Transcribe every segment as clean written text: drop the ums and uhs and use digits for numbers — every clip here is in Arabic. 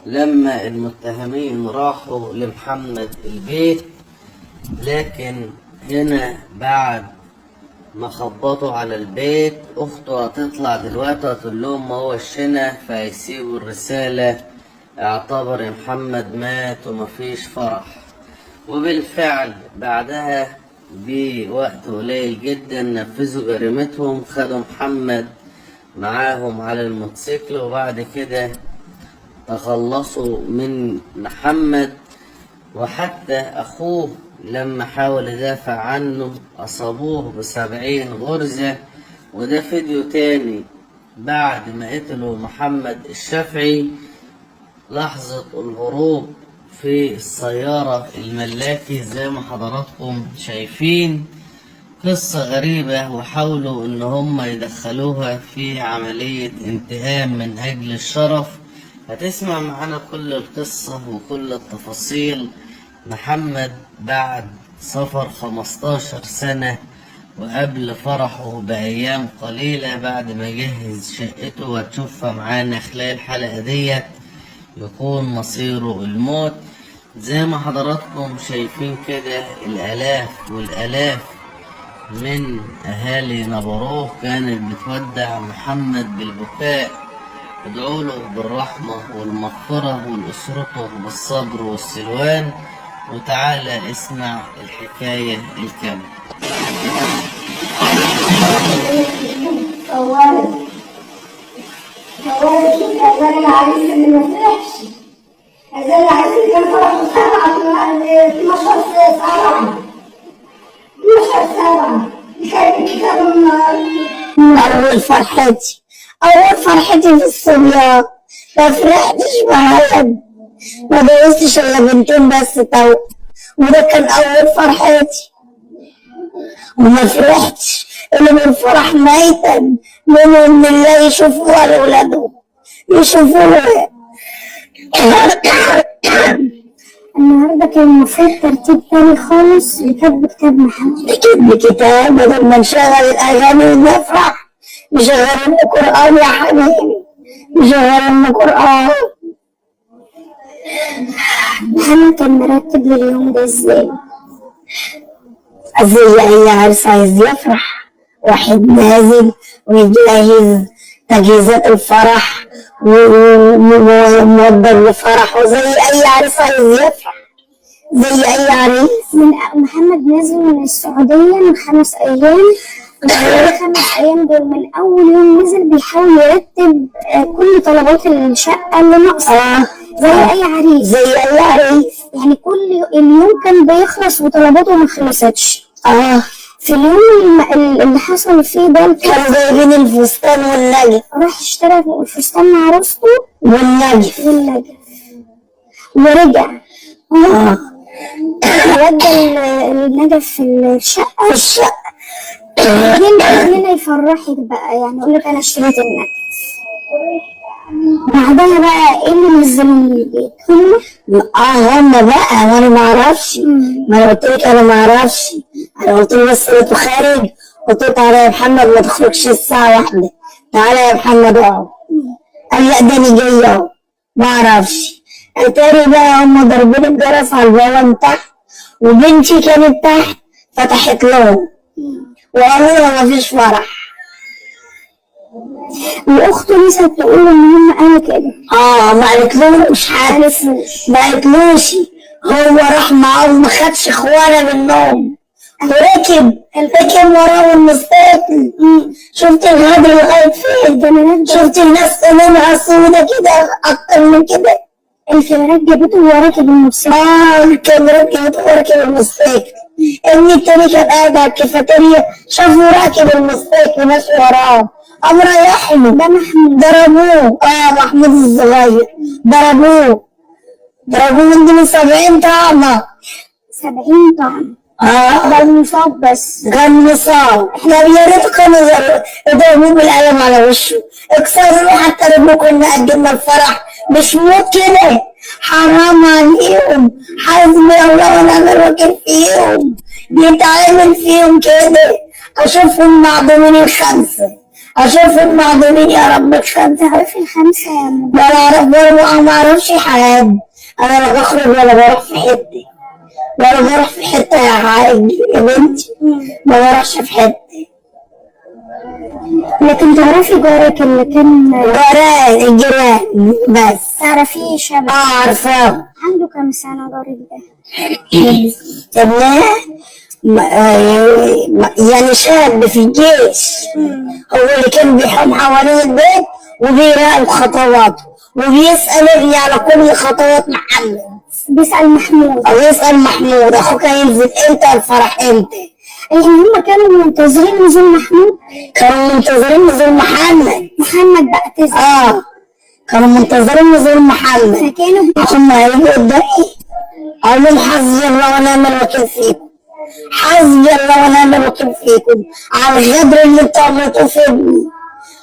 لما المتهمين راحوا لمحمد البيت، لكن هنا بعد ما خبطوا على البيت اخته هتطلع دلوقتي هتقول لهم ما هو الشنا، فيسيبوا الرسالة اعتبر محمد مات ومفيش فرح. وبالفعل بعدها بوقت قليل جدا نفذوا جريمتهم، خدوا محمد معاهم على الموتوسيكل، وبعد كده تخلصوا من محمد. وحتى اخوه لما حاول يدافع عنه اصابوه ب70 غرزة. وده فيديو تاني بعد ما قتلوا محمد الشافعي، لحظة الهروب في السيارة الملاكي زي ما حضراتكم شايفين. قصة غريبة، وحاولوا ان هم يدخلوها في عملية انتقام من اجل الشرف. هتسمع معانا كل القصة وكل التفاصيل. محمد بعد سفر 15 سنة وقبل فرحه بأيام قليلة، بعد ما جهز شقته وهتشوفها معانا خلال الحلقة ديت، يكون مصيره الموت. زي ما حضراتكم شايفين كده الآلاف والآلاف من أهالي نبروه كانت بتودع محمد بالبكاء، ادعوا له بالرحمة والمغفرة ولأسرته بالصبر والسلوان. وتعالى اسمع الحكاية الكاملة. أزال العريس اللي ما فرحش، أزال العريس اللي كان فرحه 12/7 كان الكتاب من أول فرحتي، في الصبيان. ما فرحتش بحد، ما جوزتش إلا بنتين بس تو، وده كان أول فرحتي. وما فرحتش إلا من فرح ميتا منهم الله يشوفوها لأولادهم، يشوفوها. النهارده كان المفروض ترتيب تاني خالص لكتب كتاب محمد، كتب كتاب بدل ما نشغل الأغاني ونفرح، نشغل القرآن يا حبيبي، نشغل القرآن. محمد كان مرتب لليوم ده ازاي؟ زي أي عرس عايز يفرح، واحد نازل ويجهز تجهيزات الفرح وموضب لفرحه زي أي عرس عايز يفرح، زي أي عريس. محمد نازل من السعودية من 5 أيام، ال5 أيام دول من أول يوم نزل بيحاول يرتب كل طلبات الشقة اللي ناقصة زي أي عريس، يعني كل اليوم كان بيخلص وطلباته ما خلصتش. في اليوم اللي حصل فيه ده كانوا جايبين الفستان والنجف، راح اشترى الفستان مع عروسته والنجف ورجع. ودى النجف في الشقة. هنا يفرحك بقى، يعني يقول لك انا اشتريت النجف. بعدها بقى ايه اللي نزلهم البيت؟ هم بقى، وانا ما اعرفش، ما انا قلت لك انا ما اعرفش. انا قلت له بس انتوا خارج، قلت له تعالى يا محمد ما تخرجش الساعة 1، تعالى يا محمد اقعد. قال لا ده انا جاي اهو، ما اعرفش. اتاري بقى هم ضاربين الجرس على البوابة من تحت، وبنتي كانت تحت فتحت لهم وقالوا لها مفيش فرح. واخته لسه تقول ان هم قالوا كده. ما قالتلوش حاجه، ما قالتلوش. هو راح معاهم ما خدش اخوانا منهم وركب وراهم الموتوسيكل. شفت الغدر لغايه فين؟ شفت الناس قلوبها سودا كده اكتر من كده. الكاميرات جابته وهو راكب الموتوسيكل. الكاميرات جابته وهو راكب الموتوسيكل. ابني التاني كان قاعد على الكافيتيريا شافه راكب الموتوسيكل ماشي وراه، قام رايحله. ده محمود ضربوه. محمود الصغير ضربوه من 70 طعنة. 70 طعنة. ده المصاب بس. كان مصاب. احنا يا ريت كانوا يضربوه بالقلم على وشه، اكسروا له حتى رجله كنا أجلنا الفرح. مش موت كده، حرام عليهم، حزم الله ونعم الوكيل فيهم، بيتعامل فيهم كده. اشوفهم معدومين 5 اشوفهم معدومين يا رب الخمسة. تعرفي الخمسة يا أم؟ ولا اعرف ولا ما اعرفش حد. انا لا بخرج ولا بروح في حتة، ولا بروح في حتة يا حاج يا بنتي، ما بروحش في حتة. لكن تعرفي جارك اللي كان جيران الجيران بس. تعرفيه شبه؟ عارفاه. عنده كام سنة جارك ده؟ ابنها يعني شاب في الجيش، هو اللي كان بيحوم حوالين البيت وبيراقب خطواته وبيسأل على كل خطوات محمد. بيسأل محمود أو يسأل محمود أخوك هينزل إمتى الفرح إمتى؟ اللي هم كانوا منتظرين نزول محمود. كانوا منتظرين نزول محمد. محمد بقى تزعل. كانوا منتظرين نزول محمد. فكانوا هم هيجوا قدامي أقول لهم حسبي الله ونعم الوكيل فيكم، حسبي الله ونعم الوكيل فيكم على الغدر اللي انتوا عملتوه في ابني،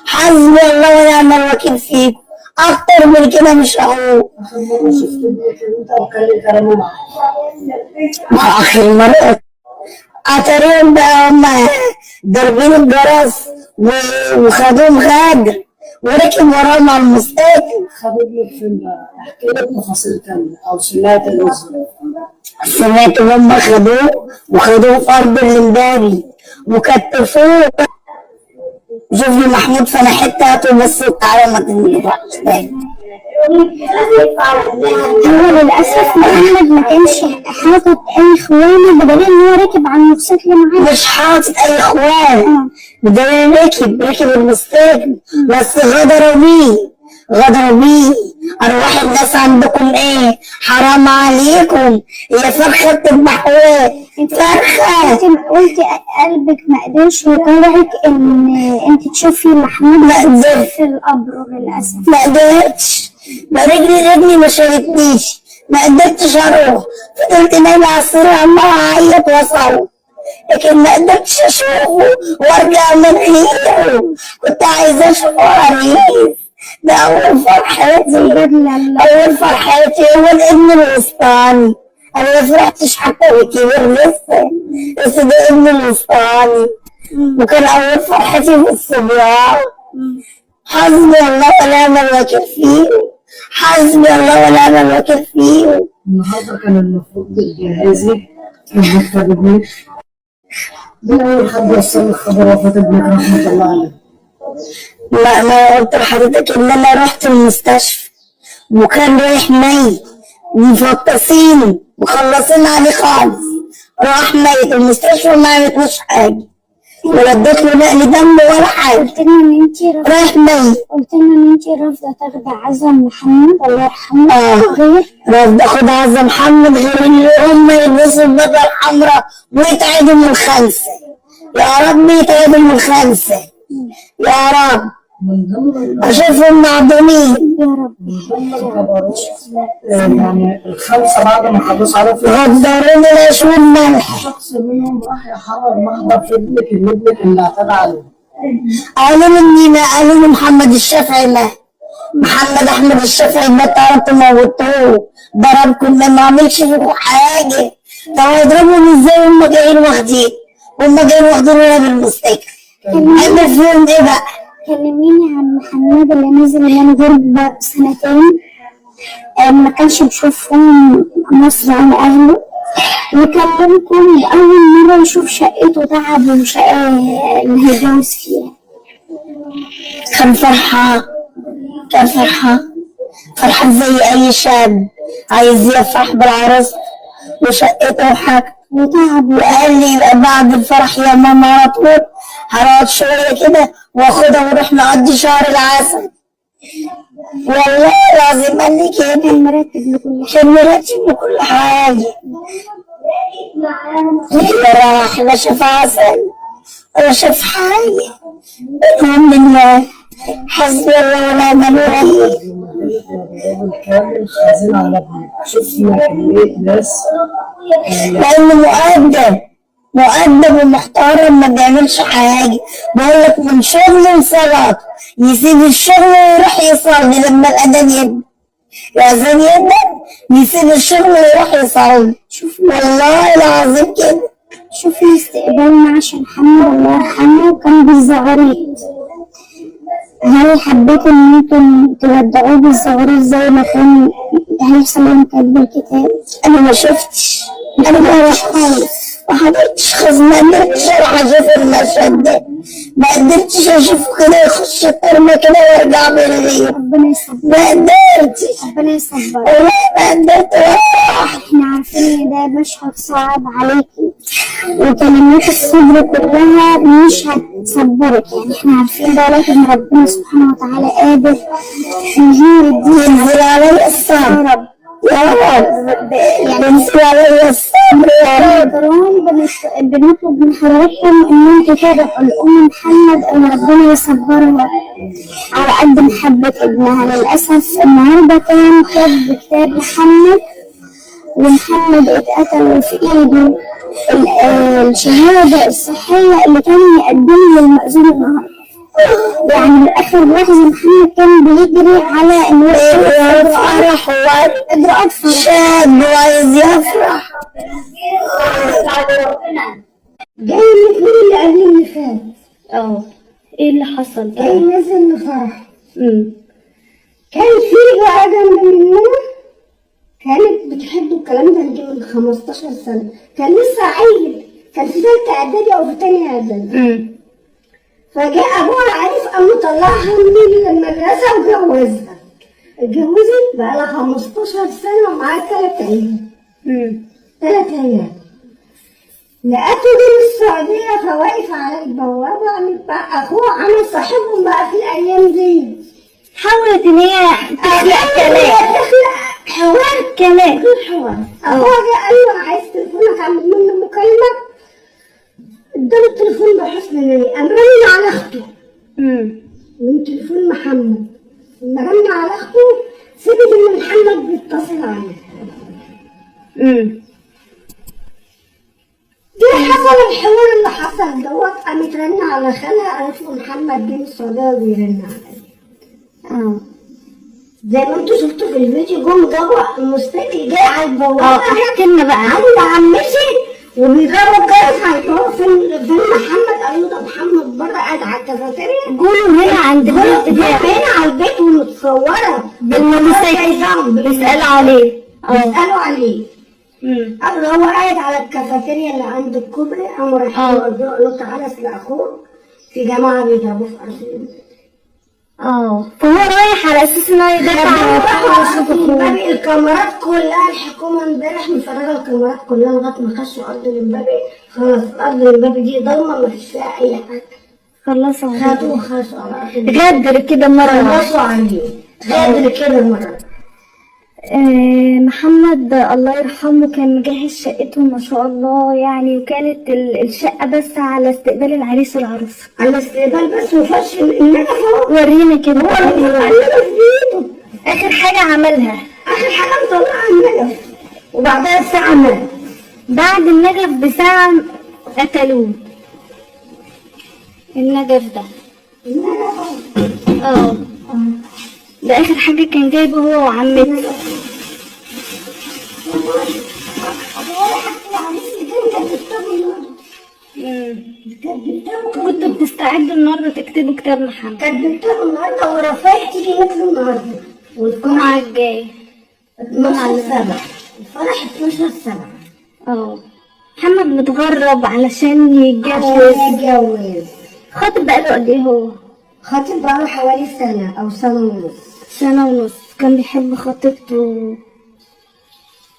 حسبي الله ونعم الوكيل فيكم، أكتر من كده مش هقول. آخر مرة أتاريهم بقى هم ضاربين الجرس وخدوهم غادر وركب وراهم على المستقبل. خدوا فين بقى؟ احكي لك تفاصيل تانية أو سمعت الاسم. سمعت هم خدوه في أرض الإمبابي وكتفوه. شوفي محمود فأنا حتة هاته بس تعالى ما تنفعش تاني. هو للأسف محمد ما كانش حاطط أي خوانة، بدليل إن هو راكب على الموتوسيكل معاه. مش حاطط أي خوان، بدليل ركب المستقبل بس غدروا بيه. أرواح الناس عندكم إيه؟ حرام عليكم، هي فرخة بتذبحوها فرخة. قلتي قلبك ما قدرش يطلعك إن أنت تشوفي محمود في القبر. للأسف ما قدرتش، ما رجلي ما شالتنيش، ما قدرتش أروح، فضلت نايمة على السرير عمالة أعيط وأصوت، لكن ما قدرتش أشوفه وأرجع من غيره. كنت عايزة أشوفه عريس. ده أول فرحتي، أول فرحتي هو الابن الوسطاني. أنا ما فرحتش حتى بالكبير لسه، بس ده ابن الوسطاني وكان أول فرحتي في الصبيان. حسبي الله ونعم الوكيل فيه، حسبي الله ونعم الوكيل فيه. النهارده كان المفروض تجهزي المكتب ابنك. ده أول حد وصل الخبر وفاة ابنك رحمة الله عليه. ما قلت لحضرتك ان انا رحت المستشفى وكان رايح ميت مفطسين مخلصين عليه خالص، راح ميت المستشفى ما عملتلوش حاجه ولا اديت له نقل دم ولا حاجه. قلت لنا ان انت رايح ميت. قلت لنا ان انت رافضه تاخدي عزا محمد الله يرحمه. غير رافضه اخد عزا محمد غير اللي هم يلبسوا البدله الحمراء ويتعدوا من الخمسه. يا رب يتعدوا من الخمسه يا رب، أشوفهم معدومين يا رب. يعني الخمسة بعد ما خلصوا على غدروني العيش والملح. شخص منهم راح يحرر محضر في ابنك اللي اعتدى عليه. قالوا لي محمد الشافعي مات، محمد أحمد الشافعي مات، تعرفوا موتوه ضربكم ما عملش فيكم حاجة. طب هيضربهم ازاي وهم جايين واخديننا بالمستيقظ؟ عمل فيهم ايه بقى؟ كلميني عن محمد اللي نزل من غربة سنتين، ما كانش بيشوفهم مصر عن أهله، وكلمكم أول مرة يشوف شقته تعب وشقة اللي هيتجوز فيها. كان فرحة زي أي شاب عايز يفرح بالعروس وشقته وحاجته وتعب. وقال لي بعد الفرح يا ماما على طول هنقعد شوية كده واخدها ونروح نقضي شهر العسل. والله العظيم قال لي كده، كان مرتب لكل حاجة. لا راح لا شاف عسل ولا شاف حاجة. الحمد لله، حسبي الله ونعم الوكيل. كامل حزين على ابنك. شفنا كمية ناس لأنه مؤدب ومحترم ما بيعملش حاجة. بقول لك من شغل لصلاة يسيب الشغل ويروح يصلي لما الأذان يسيب الشغل ويروح يصلي. شوف والله العظيم كده. شوفي استقبالنا عشان محمد الله يرحمه كان بالزغاريد. هل حبيتوا ان انتم تودعوه بالزغروف زي ما كان هيحصل يوم كاتب الكتاب؟ انا ما شفتش، انا ما رحت خالص، ما حضرتش خالص، ما قدرتش اروح اشوف المشهد ده، ما قدرتش اشوفه كده يخش الترمى كده ويرجع بالليل، ربنا يصبر، ما قدرتش ربنا يصبر. والله ما قدرت اروح. احنا عارفين ان ده مشهد صعب عليكي وكلمات الصبر كلها مش هتصبرك، يعني احنا عارفين ده، لكن ربنا سبحانه وتعالى قادر يهين الدين ينزل علي الصبر يا رب. يا رب، ينزل علي الصبر يا رب. كمان بنطلب من حضراتكم ان انتوا تدعوا الام محمد ان ربنا يصبرها على قد محبة ابنها. للأسف النهارده كان كتاب محمد، ومحمد اتقتل وفي ايده الشهادة الصحية اللي كان يقدمها للمأذون النهارده. يعني من آخر لحظة محمد كان بيجري على إنه فرح إجراءات فرح. شاب وعايز يفرح. جاي مثل اللي قبل اللي فات. إيه اللي حصل جاي نزل لفرح. امم كان في بقى جنب مننا كانت بتحب الكلام ده من 15 سنة، كان لسه عيل، كان في ثالثة إعدادي أو في تانية إعدادي. فجاء أبوها عارف قام مطلعها من المدرسة وجوزها. اتجوزت بقى لها 15 سنة ومعاها 3 عيال. 3 عيال. لقته جه من السعودية فواقف على البوابة، أخوه عامل صاحبهم بقى في الأيام دي. حاولت إن هي تخلق كلام، حوار كلام. أخوها جه قال له أنا عايز تليفونك أعمل منه مكالمة. اداله التليفون بحسن نية، قام رن على أخته من تليفون محمد. لما رن على أخته سمعت إن محمد بيتصل عليه. جه حصل الحوار اللي حصل دوت، قامت رن على خالها قالت له محمد جه من السعودية وبيرن عليا. زي ما انتوا شفتوا في الفيديو جم جوه المستكي جاي على البوابة. احكي لنا بقى. عند عمتي وبيضربوا الجرس هيطلعوا فين محمد. قالوا له ده محمد بره قاعد على الكافيتيريا. قولوا هنا عند هنا على البيت ومتصورة بيسألوا عليه. بيسألوا عليه. قالوا هو قاعد على الكافيتيريا اللي عند الكوبري. قاموا رايحين قالوا له تعالى اسلق اخوك، في جماعة بيضربوه في أرض البيت. فهو رايح على اساس ان هو يدافع عن الكاميرات كلها، الحكومه امبارح مفرغه الكاميرات كلها لغايه ما خشوا ارض الامبابي. خلاص ارض الامبابي دي ضلمه ما فيش فيها اي حاجه. خلصوا خدوا وخشوا على ارض الامبابي. غدر كده مره، خلصوا عليه غدر كده مره. محمد الله يرحمه كان مجهز شقته ما شاء الله يعني، وكانت الشقة بس على استقبال العريس والعروسة. على استقبال بس وفش النجف. ورينا كده. هو النجف في ايده. آخر حاجة عملها، آخر حاجة مطلعها النجف، وبعدها بساعة مات. بعد النجف بساعة قتلوه. النجف ده ده آخر حاجة كان جايبه هو وعمته. كنتوا بتستعدوا النهارده تكتبوا كتاب محمد؟ كتبتها النهارده ورفاق تيجي مثل النهارده والجمعة الجاية 12/7. الفرح 12/7. محمد متغرب علشان يتجوز. خاطب بقاله قد ايه هو؟ خاطب بقاله حوالي سنة أو سنة ونص. سنة ونص. كان بيحب خطيبته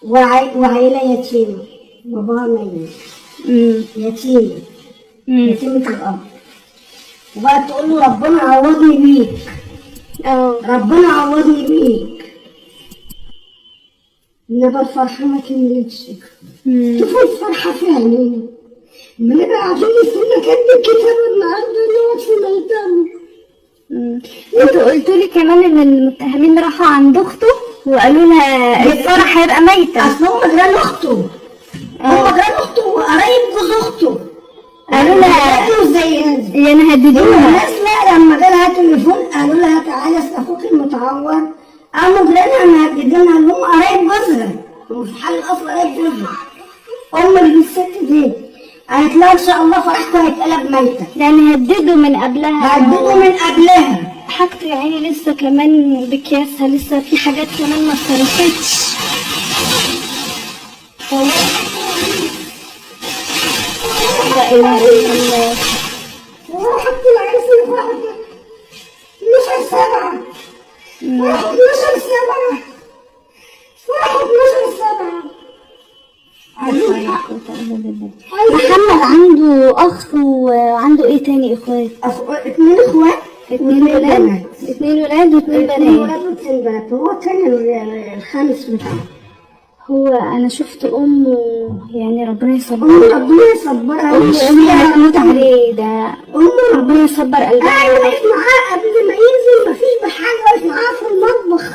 وعيلة يتيمة، باباها ميت. يتيمة. يتيمة الأب. وبقى تقول له ربنا عوضني بيك. ربنا عوضني بيك. إنما الفرحة ما كملتش. تفوت فرحة في عينينا. ما نبقى قاعدين نستنى كاتب الكتاب النهارده نقعد في ميدان. انتوا قلتوا لي كمان ان المتهمين راحوا عند اخته وقالوا لها الفرح هيبقى ميتة. اصل هم جيران اخته. هم جيران اخته وقرايب جوز اخته. قالوا لها يعني هددوها. الناس لا لما جالها تليفون قالوا لها تعالى اصل اخوك المتعور. قاموا جيرانها مهددينها ان هم قرايب جوزها. هم في حال الاصل قرايب جوزها. ام الست دي قالت لها ان شاء الله فرحكم هيتقلب ميتة. يعني هددوا من قبلها. هددوا من قبلها. حاجته يا عيني لسه كمان بكياسها، لسه في حاجات كمان ما اتصرفتش. لا اله الا الله. وحط العرس اللي واحد 12/7 12/7 12/7. محمد عنده اخ وعنده ايه تاني اخوات؟ 2 اخوات 2 ولاد 2 ولاد و2 2 بنات. ولاد و2 بنات. هو كان الخامس بتاعه. هو انا شفت امه يعني ربنا يصبرها. ربنا يصبرها. امي هتموت عليه ده. ربنا يصبر قلبها. واقف معاه قبل ما ينزل، مفيش بحاجه، واقف معاه في المطبخ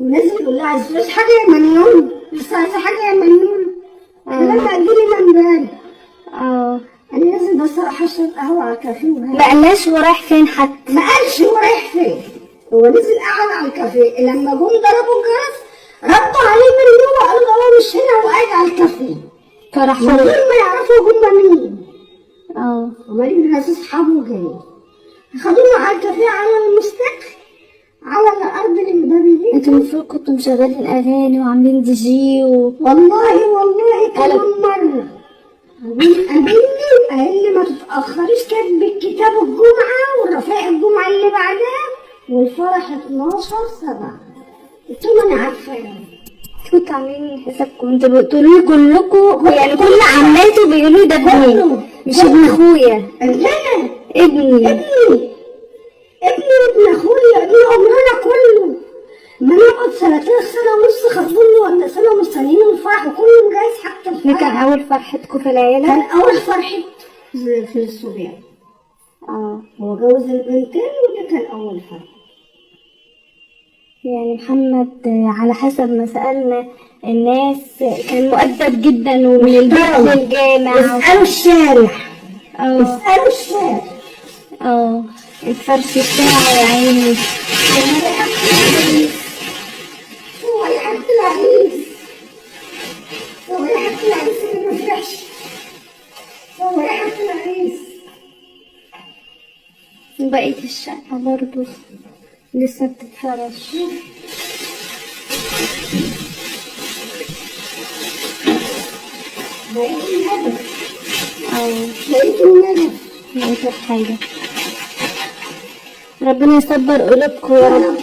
ونازل يقول لها عايز حاجه يا منيون، لسه عايزه حاجه يا منيون. لما اجيلي من امبارح انا نازل بس اروح اشرب قهوه على الكافيه ما قالهاش هو رايح فين حتى. ما قالش هو رايح فين، هو نزل قعد على الكافيه. لما جم ضربوا الجرس ردوا عليه من جوه قالوا هو مش هنا، هو قاعد على الكافيه. فراح من غير ما يعرفوا هم مين. اه وبعدين ناس اصحابه جايين خدونا على الكافيه على المستكشف على الارض اللي مدربين. انتوا المفروض كنتوا مشغلين اغاني وعاملين دي جي والله كمان مره قابلني وقال لي ما تتاخريش، كاتب الكتاب الجمعه والرفاق الجمعه اللي بعدها والفرح 12/7. قلت له انا عارفه كنتوا عاملين حسابكم، انتوا بتقولوا لي كلكم يعني كل عماته بيقولوا ده ابني مش ابن اخويا. لا ابني وابن اخويا، ابن عمرنا كله. ما نقعد سنتين سنه ونص خطبوني ولا سنه مستنيين الفرح وكله مجهز حتى الفرح. ده كان اول فرحتكم في العيله؟ كان اول فرحه في السودان. هو جوز البنتين وده كان اول فرح. يعني محمد على حسب ما سألنا الناس كان مؤدب جدا ومن البيت للجامع. اسألوا الشارع. اسألوا الشارع. الفرش بتاعه يا عيني. هو يحب العريس اللي ما فرحش. هو يحب العريس. وبقية الشقة برضه لسه بتتفرش. بقيت الحاجة. ربنا يصبر قلوبكم يا رب.